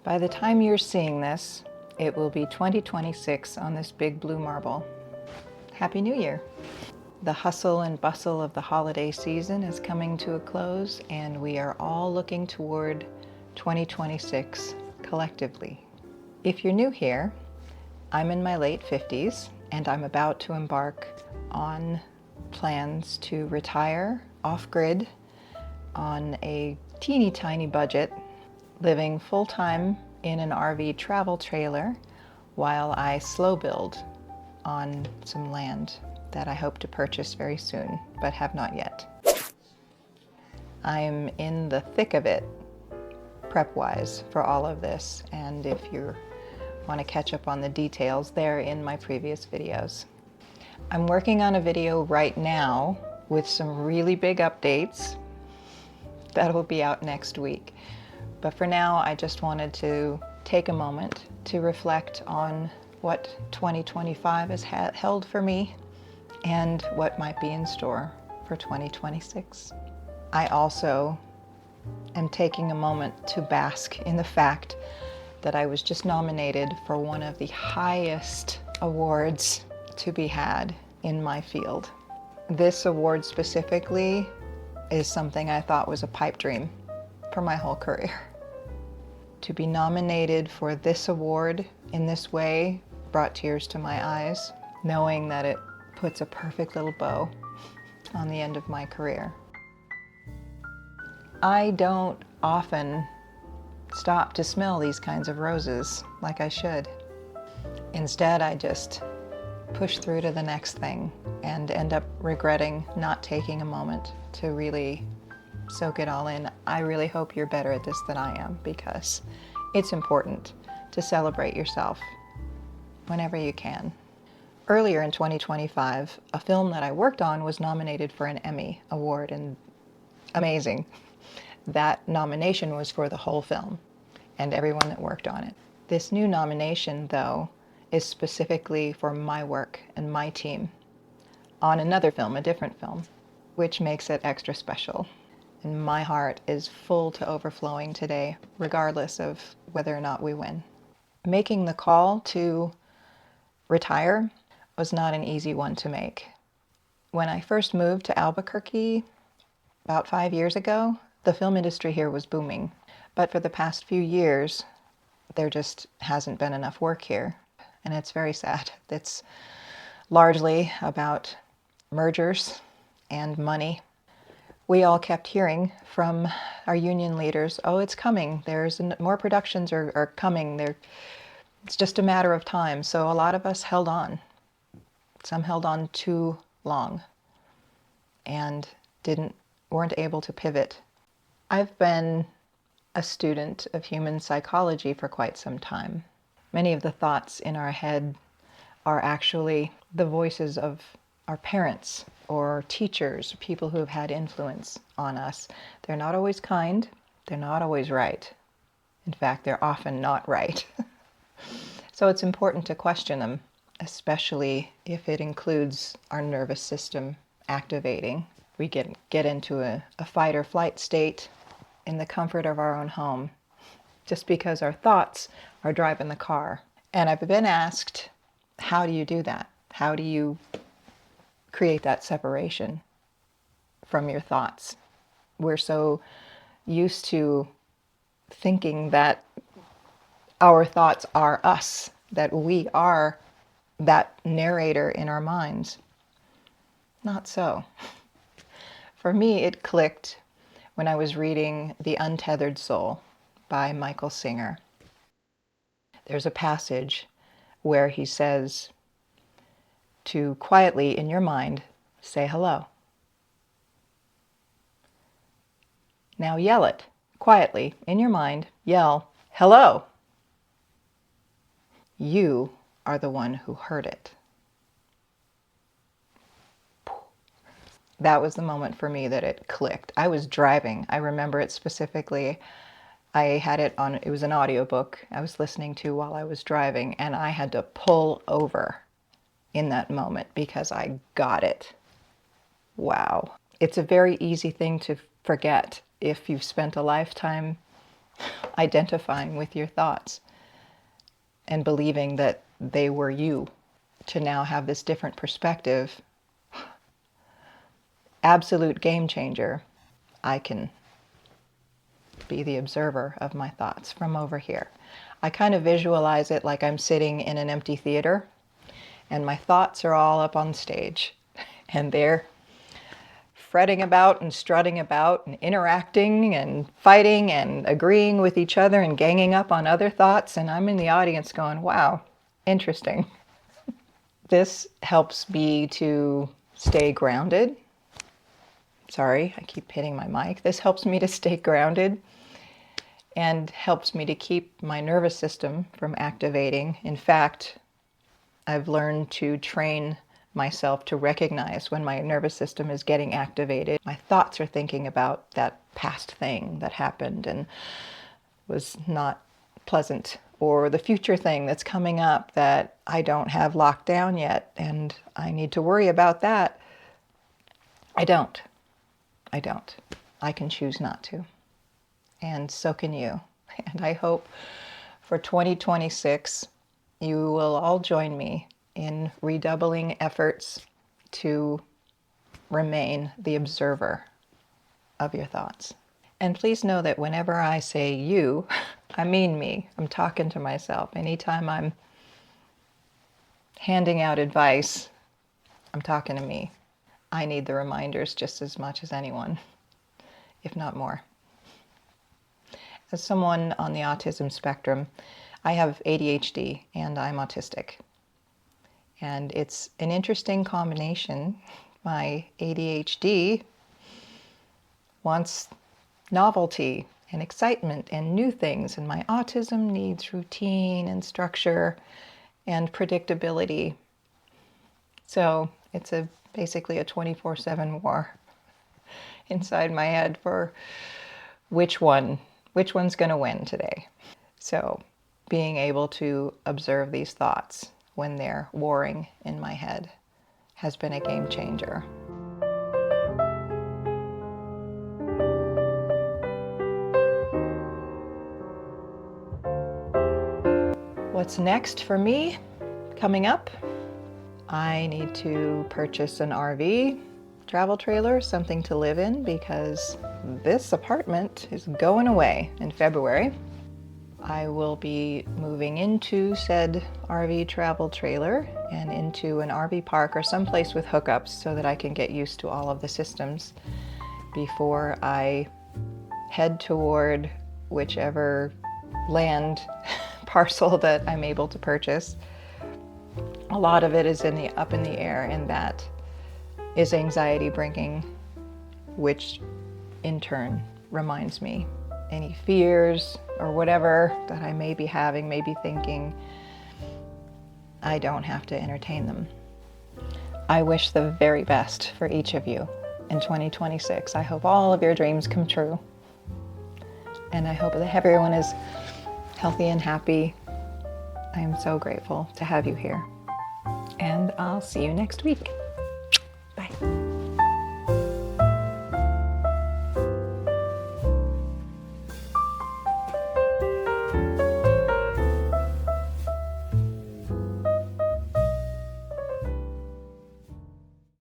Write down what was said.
By the time you're seeing this, it will be 2026 on this big blue marble. Happy New Year! The hustle and bustle of the holiday season is coming to a close, and we are all looking toward 2026 collectively. If you're new here, I'm in my late 50s, and I'm about to embark on plans to retire off-grid on a teeny tiny budget, living full-time in an RV travel trailer while I slow build on some land that I hope to purchase very soon, but have not yet. I'm in the thick of it, prep-wise, for all of this, and if you want to catch up on the details, they're in my previous videos. I'm working on a video right now with some really big updates that will be out next week. But for now, I just wanted to take a moment to reflect on what 2025 has held for me and what might be in store for 2026. I also am taking a moment to bask in the fact that I was just nominated for one of the highest awards to be had in my field. This award specifically is something I thought was a pipe dream for my whole career. To be nominated for this award in this way brought tears to my eyes, knowing that it puts a perfect little bow on the end of my career. I don't often stop to smell these kinds of roses like I should. Instead, I just push through to the next thing and end up regretting not taking a moment to really soak it all in. I really hope you're better at this than I am, because it's important to celebrate yourself whenever you can. Earlier in 2025, a film that I worked on was nominated for an Emmy Award, and amazing. That nomination was for the whole film and everyone that worked on it. This new nomination, though, is specifically for my work and my team on another film, a different film, which makes it extra special. And my heart is full to overflowing today, regardless of whether or not we win. Making the call to retire was not an easy one to make. When I first moved to Albuquerque about 5 years ago, the film industry here was booming. But for the past few years, there just hasn't been enough work here. And it's very sad. It's largely about mergers and money. We all kept hearing from our union leaders, oh, it's coming. More productions are coming. It's just a matter of time. So a lot of us held on. Some held on too long and weren't able to pivot. I've been a student of human psychology for quite some time. Many of the thoughts in our head are actually the voices of our parents or teachers, people who have had influence on us. They're not always kind. They're not always right. In fact, they're often not right. So it's important to question them, especially if it includes our nervous system activating. We get into a fight or flight state in the comfort of our own home, just because our thoughts are driving the car. And I've been asked, how do you do that? How do you create that separation from your thoughts? We're so used to thinking that our thoughts are us, that we are that narrator in our minds. Not so. For me, it clicked when I was reading The Untethered Soul by Michael Singer. There's a passage where he says to quietly, in your mind, say hello. Now yell it. Quietly, in your mind, yell, hello. You are the one who heard it. That was the moment for me that it clicked. I was driving. I remember it specifically. I had it on, it was an audiobook I was listening to while I was driving, and I had to pull over in that moment because I got it. Wow. It's a very easy thing to forget if you've spent a lifetime identifying with your thoughts and believing that they were you, to now have this different perspective. Absolute game changer. I can be the observer of my thoughts from over here. I kind of visualize it like I'm sitting in an empty theater and my thoughts are all up on stage and they're fretting about and strutting about and interacting and fighting and agreeing with each other and ganging up on other thoughts, and I'm in the audience going, wow, interesting. This helps me to stay grounded. Sorry, I keep hitting my mic. This helps me to stay grounded and helps me to keep my nervous system from activating. In fact, I've learned to train myself to recognize when my nervous system is getting activated. My thoughts are thinking about that past thing that happened and was not pleasant, or the future thing that's coming up that I don't have locked down yet and I need to worry about that. I don't. I can choose not to. And so can you. And I hope for 2026, you will all join me in redoubling efforts to remain the observer of your thoughts. And please know that whenever I say you, I mean me. I'm talking to myself. Anytime I'm handing out advice, I'm talking to me. I need the reminders just as much as anyone, if not more. As someone on the autism spectrum, I have ADHD and I'm autistic. And it's an interesting combination. My ADHD wants novelty and excitement and new things, and my autism needs routine and structure and predictability. So it's basically a 24/7 war inside my head for which one's going to win today. So being able to observe these thoughts when they're warring in my head has been a game changer. What's next for me coming up? I need to purchase an RV, travel trailer, something to live in, because this apartment is going away in February. I will be moving into said RV travel trailer and into an RV park or someplace with hookups so that I can get used to all of the systems before I head toward whichever land parcel that I'm able to purchase. A lot of it is up in the air, and that is anxiety bringing, which in turn reminds me any fears or whatever that I may be having, may be thinking, I don't have to entertain them. I wish the very best for each of you in 2026. I hope all of your dreams come true. And I hope that everyone is healthy and happy. I am so grateful to have you here. And I'll see you next week.